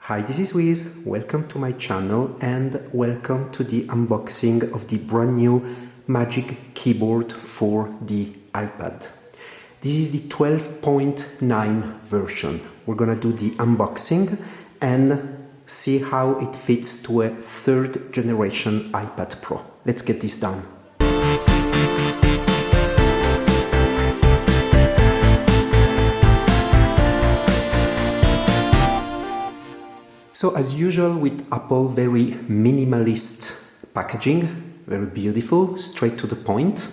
Hi, this is Wiz. Welcome to my channel and welcome to the unboxing of the brand new Magic Keyboard for the iPad. This is the 12.9 version. We're gonna do the unboxing and see how it fits to a third generation iPad Pro. Let's get this done. So as usual with Apple, very minimalist packaging, very beautiful, straight to the point.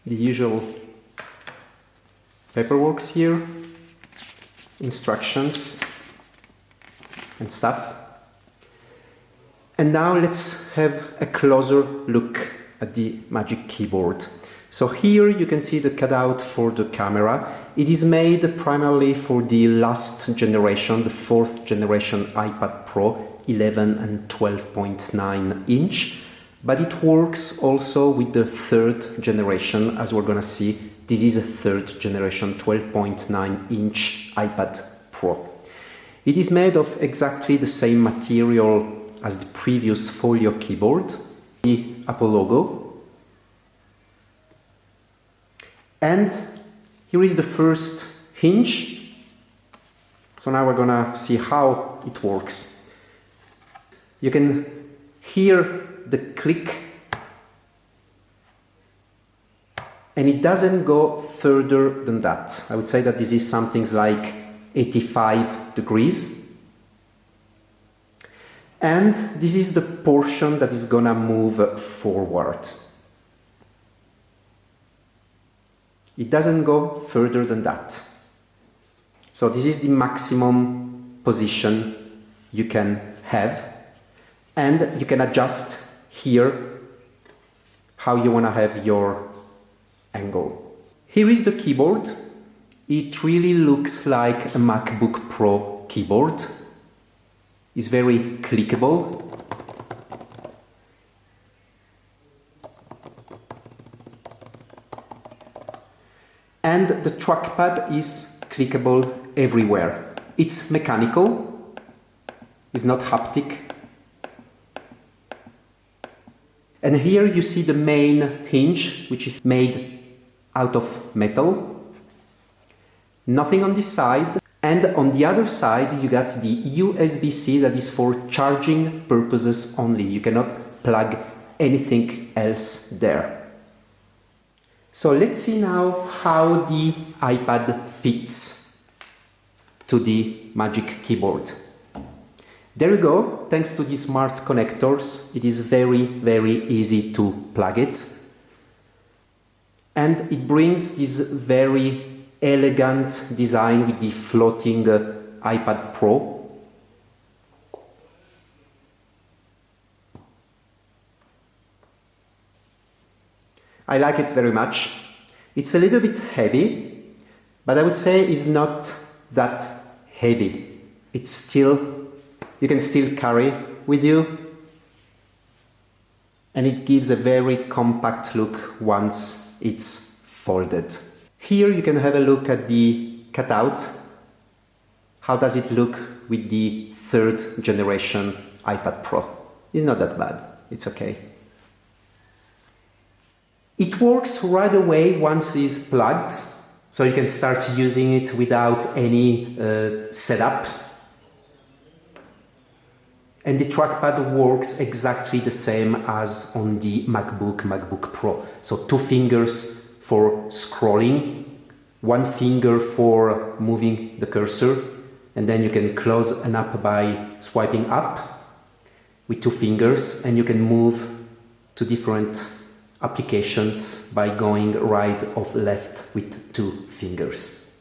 The usual paperwork here, instructions and stuff. And now let's have a closer look at the Magic Keyboard. So here you can see the cutout for the camera. It is made primarily for the last generation, the fourth generation iPad Pro 11 and 12.9 inch. But it works also with the third generation, as we're gonna see. This is a third generation 12.9 inch iPad Pro. It is made of exactly the same material as the previous Folio keyboard, the Apple logo. And here is the first hinge. So now we're gonna see how it works. You can hear the click, and it doesn't go further than that. I would say that this is something like 85 degrees. And this is the portion that is gonna move forward. It doesn't go further than that. So this is the maximum position you can have, and you can adjust here how you want to have your angle. Here is the keyboard. It really looks like a MacBook Pro keyboard. It's very clickable. And the trackpad is clickable everywhere. It's mechanical, it's not haptic. And here you see the main hinge, which is made out of metal. Nothing on this side. And on the other side, you got the USB-C that is for charging purposes only. You cannot plug anything else there. So let's see now how the iPad fits to the Magic Keyboard. There you go. Thanks to the smart connectors, it is very easy to plug it. And it brings this very elegant design with the floating iPad Pro. I like it very much. It's a little bit heavy, but I would say it's not that heavy. It's still, you can still carry with you, and it gives a very compact look once it's folded. Here you can have a look at the cutout. How does it look with the third generation iPad Pro? It's not that bad, it's okay. It works right away once it's plugged, so you can start using it without any setup. And the trackpad works exactly the same as on the MacBook Pro. So 2 fingers for scrolling, 1 finger for moving the cursor, and then you can close an app by swiping up with 2 fingers, and you can move to different applications by going right or left with 2 fingers.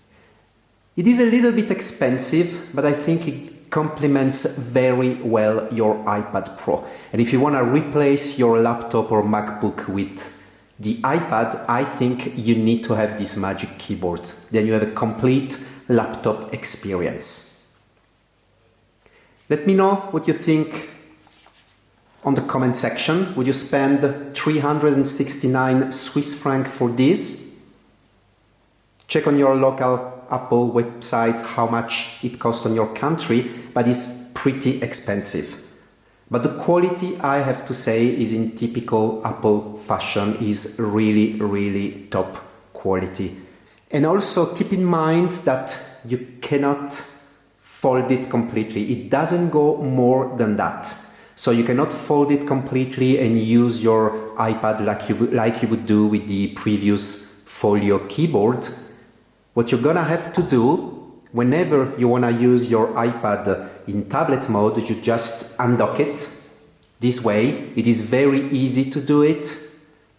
It is a little bit expensive, but I think it complements very well your iPad Pro. And if you want to replace your laptop or MacBook with the iPad, I think you need to have this Magic Keyboard. Then you have a complete laptop experience. Let me know what you think on the comment section. Would you spend 369 Swiss francs for this? Check on your local Apple website how much it costs on your country, but it's pretty expensive. But the quality, I have to say, is in typical Apple fashion, is really, really top quality. And also keep in mind that you cannot fold it completely. It doesn't go more than that. So you cannot fold it completely and use your iPad like you would do with the previous Folio keyboard. What you're gonna have to do, whenever you wanna use your iPad in tablet mode, you just undock it this way. It is very easy to do it.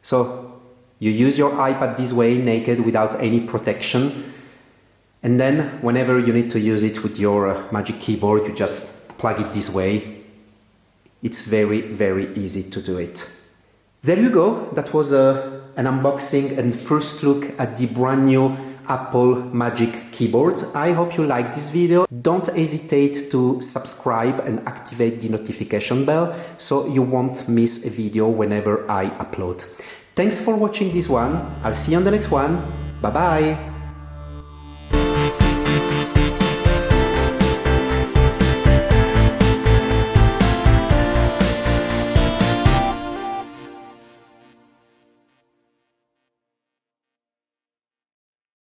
So you use your iPad this way, naked, without any protection. And then whenever you need to use it with your Magic Keyboard, you just plug it this way. It's very, very easy to do it. There you go. That was an unboxing and first look at the brand new Apple Magic Keyboard. I hope you liked this video. Don't hesitate to subscribe and activate the notification bell so you won't miss a video whenever I upload. Thanks for watching this one. I'll see you on the next one. Bye bye.